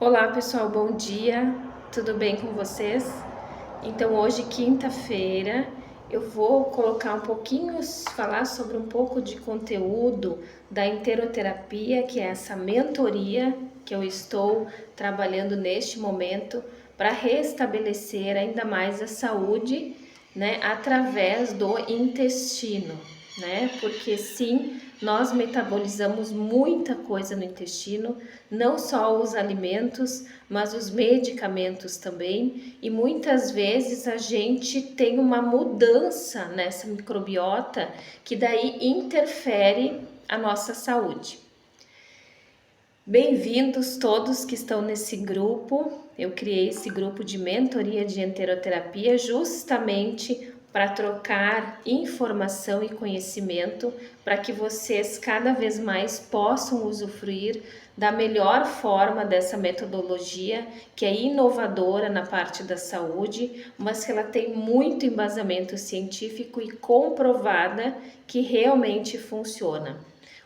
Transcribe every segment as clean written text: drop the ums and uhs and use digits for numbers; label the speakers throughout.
Speaker 1: Olá pessoal, bom dia, tudo bem com vocês? Então hoje, quinta-feira, eu vou colocar falar sobre um pouco de conteúdo da interoterapia, que é essa mentoria que eu estou trabalhando neste momento para restabelecer ainda mais a saúde, né, através do intestino, né? Porque sim, nós metabolizamos muita coisa no intestino, não só os alimentos, mas os medicamentos também, e muitas vezes a gente tem uma mudança nessa microbiota que daí interfere a nossa saúde. Bem-vindos todos que estão nesse grupo. Eu criei esse grupo de mentoria de enteroterapia justamente para trocar informação e conhecimento para que vocês cada vez mais possam usufruir da melhor forma dessa metodologia que é inovadora na parte da saúde, mas que ela tem muito embasamento científico e comprovada que realmente funciona.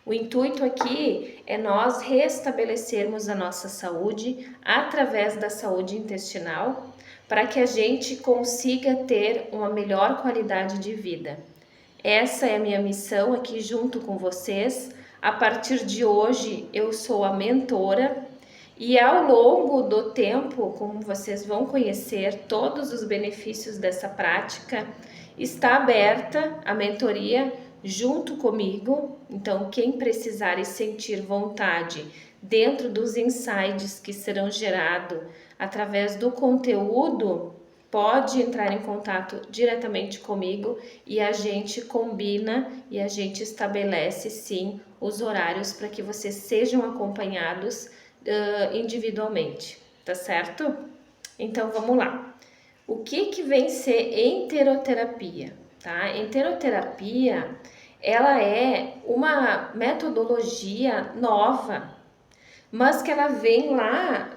Speaker 1: O intuito aqui é nós restabelecermos a nossa saúde através da saúde intestinal, para que a gente consiga ter uma melhor qualidade de vida. Essa é a minha missão aqui junto com vocês. A partir de hoje eu sou a mentora e ao longo do tempo, como vocês vão conhecer todos os benefícios dessa prática, está aberta a mentoria junto comigo. Então, quem precisar e sentir vontade dentro dos insights que serão gerados através do conteúdo, pode entrar em contato diretamente comigo e a gente combina e a gente estabelece sim os horários para que vocês sejam acompanhados individualmente, tá certo? Então vamos lá. O que vem ser enteroterapia, tá? Enteroterapia, ela é uma metodologia nova, mas que ela vem lá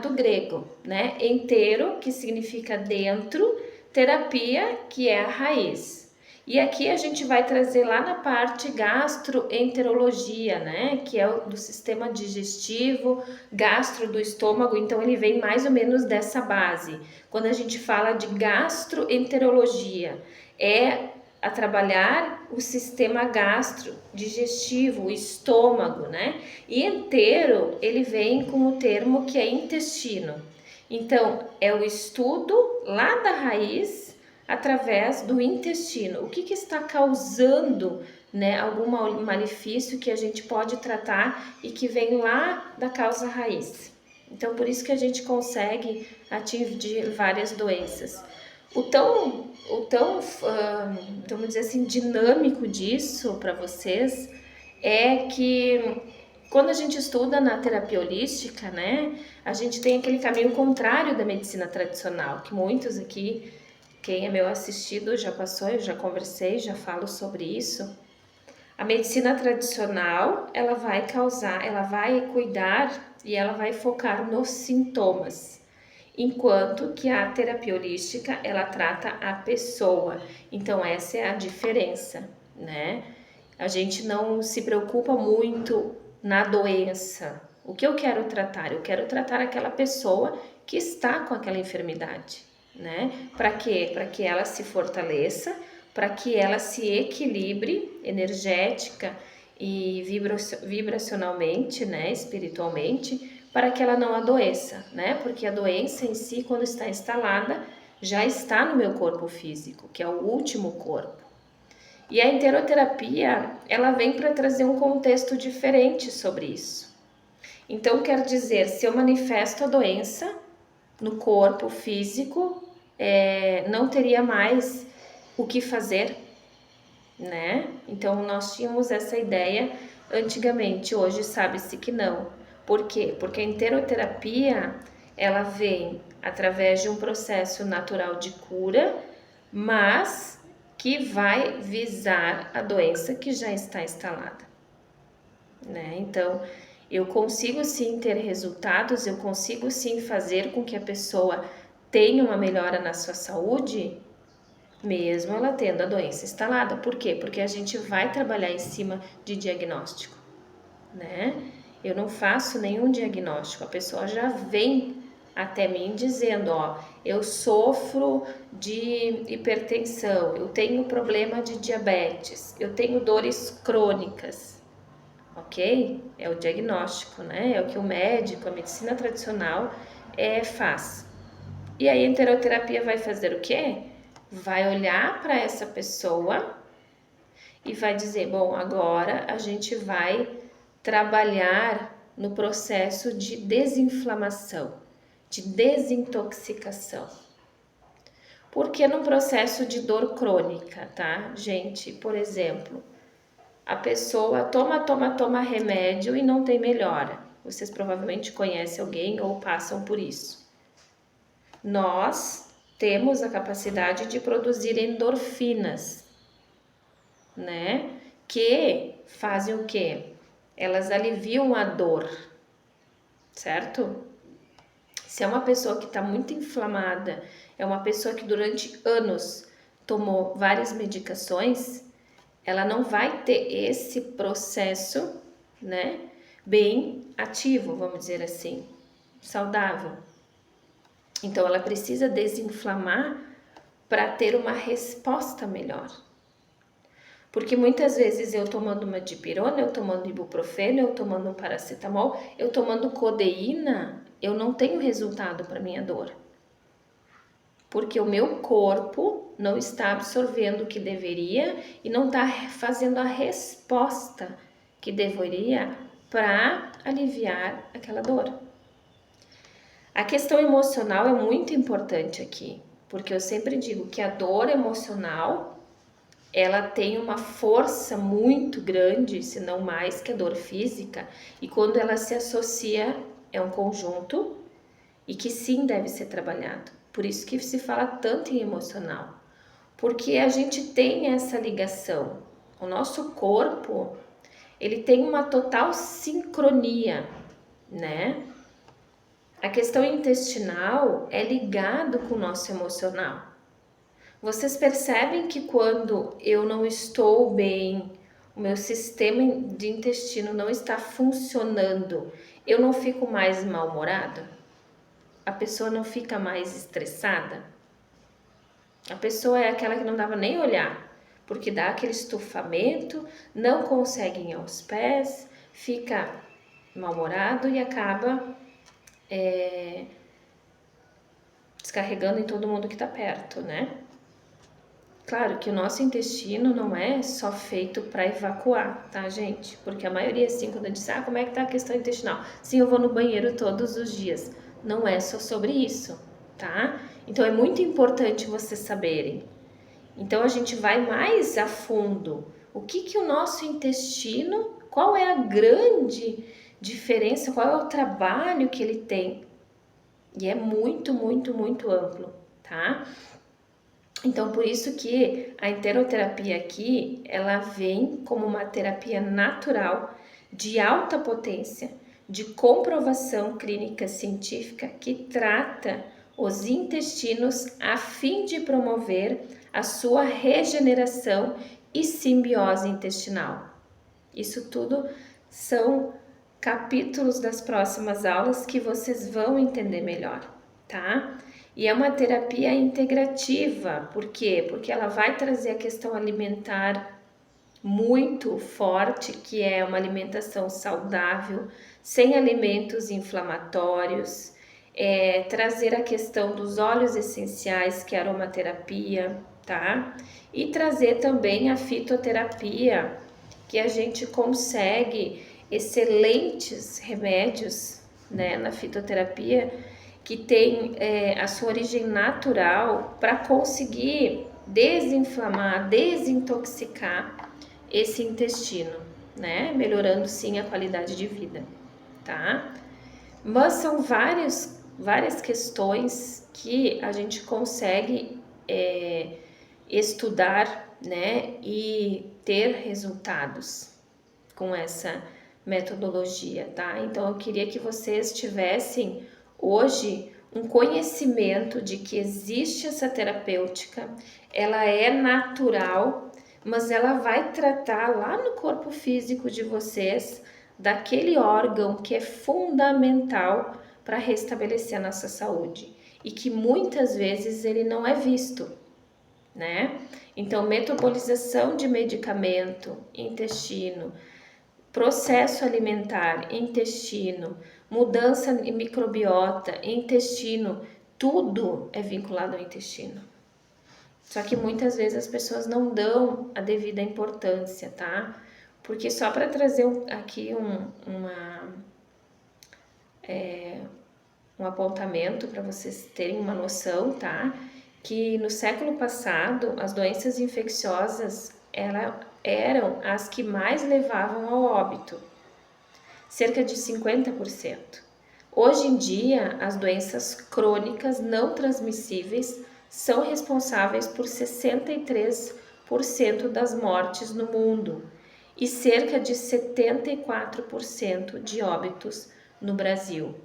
Speaker 1: do grego, né? Entero, que significa dentro, terapia, que é a raiz. E aqui a gente vai trazer lá na parte gastroenterologia, né? Que é do sistema digestivo, gastro do estômago, então ele vem mais ou menos dessa base. Quando a gente fala de gastroenterologia, é a trabalhar o sistema gastro, digestivo, o estômago, né? E inteiro, ele vem com o termo que é intestino. Então, é o estudo lá da raiz através do intestino. O que está causando, né, algum malefício que a gente pode tratar e que vem lá da causa raiz. Então, por isso que a gente consegue atingir várias doenças. Vamos dizer assim, dinâmico disso para vocês é que quando a gente estuda na terapia holística, né, a gente tem aquele caminho contrário da medicina tradicional, que muitos aqui, quem é meu assistido já passou, eu já conversei, já falo sobre isso. A medicina tradicional, ela vai cuidar e ela vai focar nos sintomas, enquanto que a terapia holística, ela trata a pessoa. Então essa é a diferença, né? A gente não se preocupa muito na doença. O que eu quero tratar? Eu quero tratar aquela pessoa que está com aquela enfermidade, né? Para quê? Para que ela se fortaleça, para que ela se equilibre energética e vibracionalmente, né, espiritualmente, para que ela não adoeça, né? Porque a doença em si, quando está instalada, já está no meu corpo físico, que é o último corpo. E a interoterapia, ela vem para trazer um contexto diferente sobre isso. Então, quer dizer, se eu manifesto a doença no corpo físico, não teria mais o que fazer, né? Então, nós tínhamos essa ideia antigamente, hoje sabe-se que não. Por quê? Porque a interoterapia, ela vem através de um processo natural de cura, mas que vai visar a doença que já está instalada, né? Então, eu consigo sim ter resultados, eu consigo sim fazer com que a pessoa tenha uma melhora na sua saúde, mesmo ela tendo a doença instalada. Por quê? Porque a gente vai trabalhar em cima de diagnóstico, né? Eu não faço nenhum diagnóstico, a pessoa já vem até mim dizendo, ó, eu sofro de hipertensão, eu tenho problema de diabetes, eu tenho dores crônicas, ok? É o diagnóstico, né? É o que o médico, a medicina tradicional faz. E aí a enteroterapia vai fazer o quê? Vai olhar para essa pessoa e vai dizer, bom, agora a gente vai trabalhar no processo de desinflamação, de desintoxicação. Porque no processo de dor crônica, tá? Gente, por exemplo, a pessoa toma remédio e não tem melhora. Vocês provavelmente conhecem alguém ou passam por isso. Nós temos a capacidade de produzir endorfinas, né? Que fazem o quê? Elas aliviam a dor, certo? Se é uma pessoa que está muito inflamada, é uma pessoa que durante anos tomou várias medicações, ela não vai ter esse processo, né, bem ativo, vamos dizer assim, saudável. Então, ela precisa desinflamar para ter uma resposta melhor. Porque muitas vezes eu tomando uma dipirona, eu tomando ibuprofeno, eu tomando um paracetamol, eu tomando codeína, eu não tenho resultado para minha dor. Porque o meu corpo não está absorvendo o que deveria e não está fazendo a resposta que deveria para aliviar aquela dor. A questão emocional é muito importante aqui, porque eu sempre digo que a dor emocional ela tem uma força muito grande, se não mais que a dor física, e quando ela se associa é um conjunto e que sim deve ser trabalhado. Por isso que se fala tanto em emocional, porque a gente tem essa ligação. O nosso corpo, ele tem uma total sincronia, né? A questão intestinal é ligado com o nosso emocional. Vocês percebem que quando eu não estou bem, o meu sistema de intestino não está funcionando, eu não fico mais mal-humorada? A pessoa não fica mais estressada? A pessoa é aquela que não dava nem olhar, porque dá aquele estufamento, não consegue ir aos pés, fica mal-humorado e acaba descarregando em todo mundo que está perto, né? Claro que o nosso intestino não é só feito para evacuar, tá, gente? Porque a maioria, assim, quando diz, como é que tá a questão intestinal? Sim, eu vou no banheiro todos os dias. Não é só sobre isso, tá? Então, é muito importante vocês saberem. Então, a gente vai mais a fundo. O que o nosso intestino, qual é a grande diferença, qual é o trabalho que ele tem? E é muito, muito, muito amplo, tá? Então, por isso que a enteroterapia aqui, ela vem como uma terapia natural, de alta potência, de comprovação clínica científica, que trata os intestinos a fim de promover a sua regeneração e simbiose intestinal. Isso tudo são capítulos das próximas aulas que vocês vão entender melhor, tá? E é uma terapia integrativa, por quê? Porque ela vai trazer a questão alimentar muito forte, que é uma alimentação saudável, sem alimentos inflamatórios, trazer a questão dos óleos essenciais, que é a aromaterapia, tá? E trazer também a fitoterapia, que a gente consegue excelentes remédios, né, na fitoterapia, que tem a sua origem natural para conseguir desinflamar, desintoxicar esse intestino, né? Melhorando sim a qualidade de vida, tá? Mas são várias questões que a gente consegue estudar, né? E ter resultados com essa metodologia, tá? Então eu queria que vocês tivessem hoje um conhecimento de que existe essa terapêutica, ela é natural, mas ela vai tratar lá no corpo físico de vocês daquele órgão que é fundamental para restabelecer a nossa saúde e que muitas vezes ele não é visto, né? Então, metabolização de medicamento, intestino, processo alimentar, intestino, mudança em microbiota, intestino, tudo é vinculado ao intestino. Só que muitas vezes as pessoas não dão a devida importância, tá? Porque só para trazer aqui um apontamento para vocês terem uma noção, tá? Que no século passado as doenças infecciosas eram as que mais levavam ao óbito, cerca de 50%. Hoje em dia, as doenças crônicas não transmissíveis são responsáveis por 63% das mortes no mundo e cerca de 74% de óbitos no Brasil.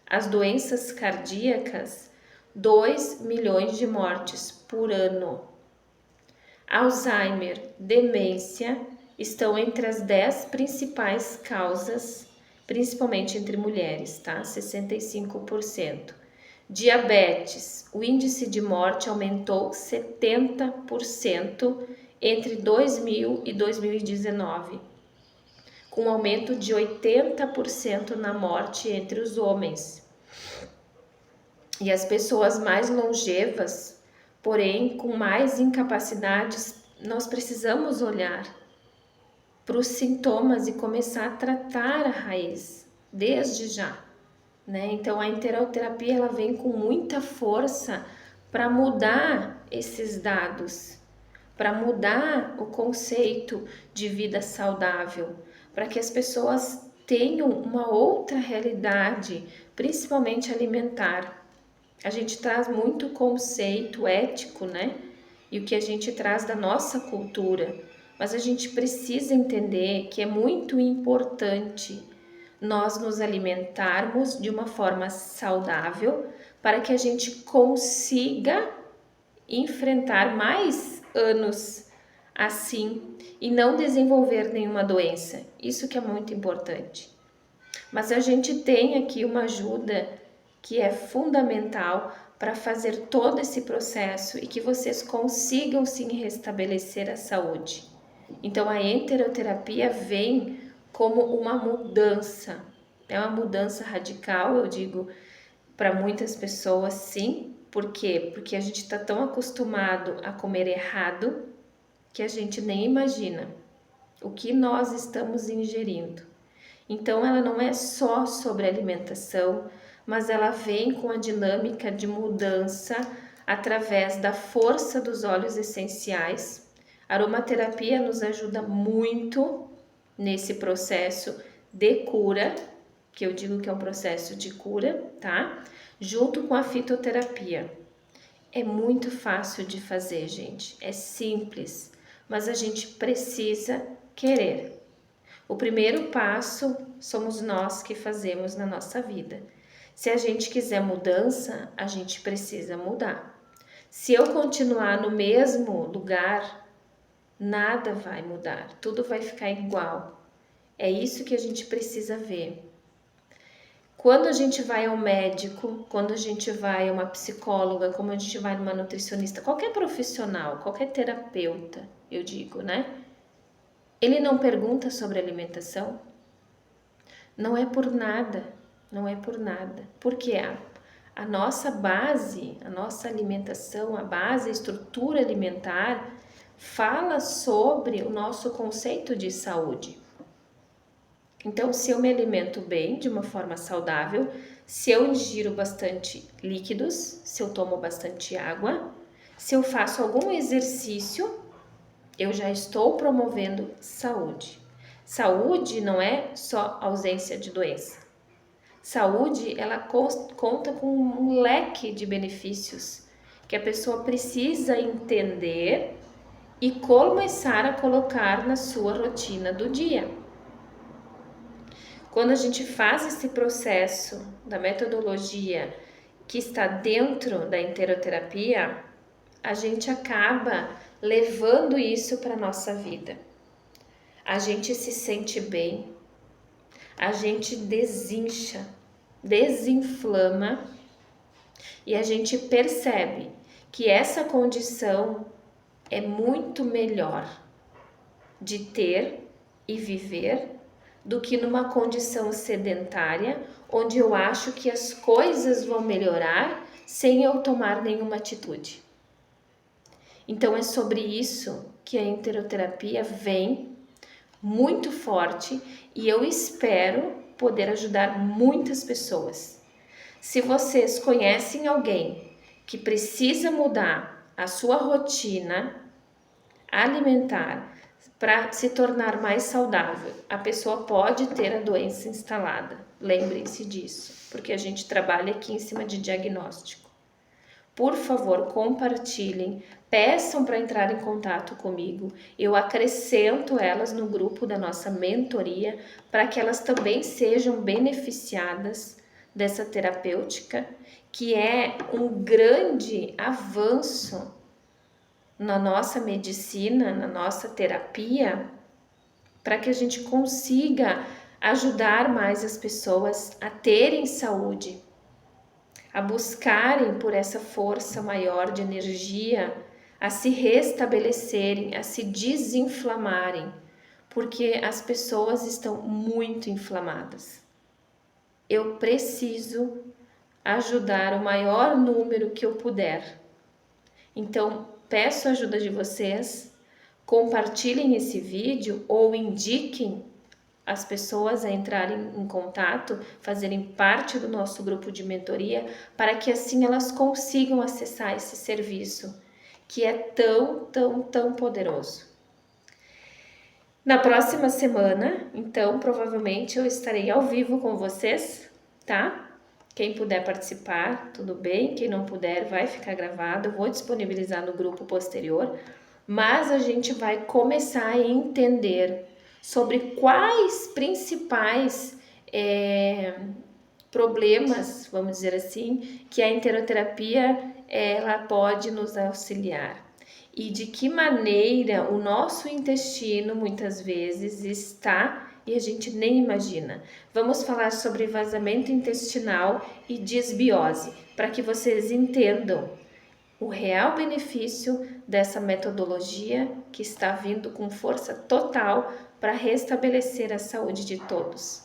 Speaker 1: As doenças cardíacas, 2 milhões de mortes por ano. Alzheimer, demência estão entre as 10 principais causas, principalmente entre mulheres, tá? 65%. Diabetes, o índice de morte aumentou 70% entre 2000 e 2019, com um aumento de 80% na morte entre os homens. E as pessoas mais longevas, porém com mais incapacidades, nós precisamos olhar para os sintomas e começar a tratar a raiz desde já, né? Então a enteroterapia ela vem com muita força para mudar esses dados, para mudar o conceito de vida saudável, para que as pessoas tenham uma outra realidade, principalmente alimentar. A gente traz muito conceito ético, né? E o que a gente traz da nossa cultura, mas a gente precisa entender que é muito importante nós nos alimentarmos de uma forma saudável para que a gente consiga enfrentar mais anos assim e não desenvolver nenhuma doença. Isso que é muito importante. Mas a gente tem aqui uma ajuda que é fundamental para fazer todo esse processo e que vocês consigam sim restabelecer a saúde. Então a enteroterapia vem como uma mudança, é uma mudança radical, eu digo, para muitas pessoas sim. Por quê? Porque a gente está tão acostumado a comer errado que a gente nem imagina o que nós estamos ingerindo. Então ela não é só sobre alimentação, mas ela vem com a dinâmica de mudança através da força dos óleos essenciais. A aromaterapia nos ajuda muito nesse processo de cura, que eu digo que é um processo de cura, tá? Junto com a fitoterapia. É muito fácil de fazer, gente. É simples, mas a gente precisa querer. O primeiro passo somos nós que fazemos na nossa vida. Se a gente quiser mudança, a gente precisa mudar. Se eu continuar no mesmo lugar, nada vai mudar, tudo vai ficar igual. É isso que a gente precisa ver. Quando a gente vai ao médico, quando a gente vai a uma psicóloga, como a gente vai numa nutricionista, qualquer profissional, qualquer terapeuta, eu digo, né? Ele não pergunta sobre alimentação? Não é por nada, não é por nada. Porque a nossa base, a nossa alimentação, a base, a estrutura alimentar, fala sobre o nosso conceito de saúde. Então, se eu me alimento bem, de uma forma saudável, se eu ingiro bastante líquidos, se eu tomo bastante água, se eu faço algum exercício, eu já estou promovendo saúde. Saúde não é só ausência de doença. Saúde, ela conta com um leque de benefícios que a pessoa precisa entender e começar a colocar na sua rotina do dia. Quando a gente faz esse processo da metodologia que está dentro da enteroterapia, a gente acaba levando isso para a nossa vida. A gente se sente bem, a gente desincha, desinflama e a gente percebe que essa condição é muito melhor de ter e viver do que numa condição sedentária, onde eu acho que as coisas vão melhorar sem eu tomar nenhuma atitude. Então é sobre isso que a enteroterapia vem muito forte e eu espero poder ajudar muitas pessoas. Se vocês conhecem alguém que precisa mudar a sua rotina alimentar para se tornar mais saudável, a pessoa pode ter a doença instalada. Lembrem-se disso, porque a gente trabalha aqui em cima de diagnóstico. Por favor, compartilhem, peçam para entrar em contato comigo. Eu acrescento elas no grupo da nossa mentoria para que elas também sejam beneficiadas dessa terapêutica, que é um grande avanço na nossa medicina, na nossa terapia, para que a gente consiga ajudar mais as pessoas a terem saúde, a buscarem por essa força maior de energia, a se restabelecerem, a se desinflamarem, porque as pessoas estão muito inflamadas. Eu preciso ajudar o maior número que eu puder. Então, peço a ajuda de vocês, compartilhem esse vídeo ou indiquem as pessoas a entrarem em contato, fazerem parte do nosso grupo de mentoria, para que assim elas consigam acessar esse serviço, que é tão poderoso. Na próxima semana, então, provavelmente eu estarei ao vivo com vocês, tá? Quem puder participar, tudo bem. Quem não puder, vai ficar gravado. Eu vou disponibilizar no grupo posterior. Mas a gente vai começar a entender sobre quais principais problemas, vamos dizer assim, que a enteroterapia ela pode nos auxiliar. E de que maneira o nosso intestino muitas vezes está e a gente nem imagina. Vamos falar sobre vazamento intestinal e disbiose, para que vocês entendam o real benefício dessa metodologia que está vindo com força total para restabelecer a saúde de todos.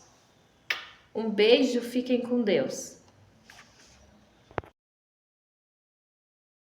Speaker 1: Um beijo, fiquem com Deus.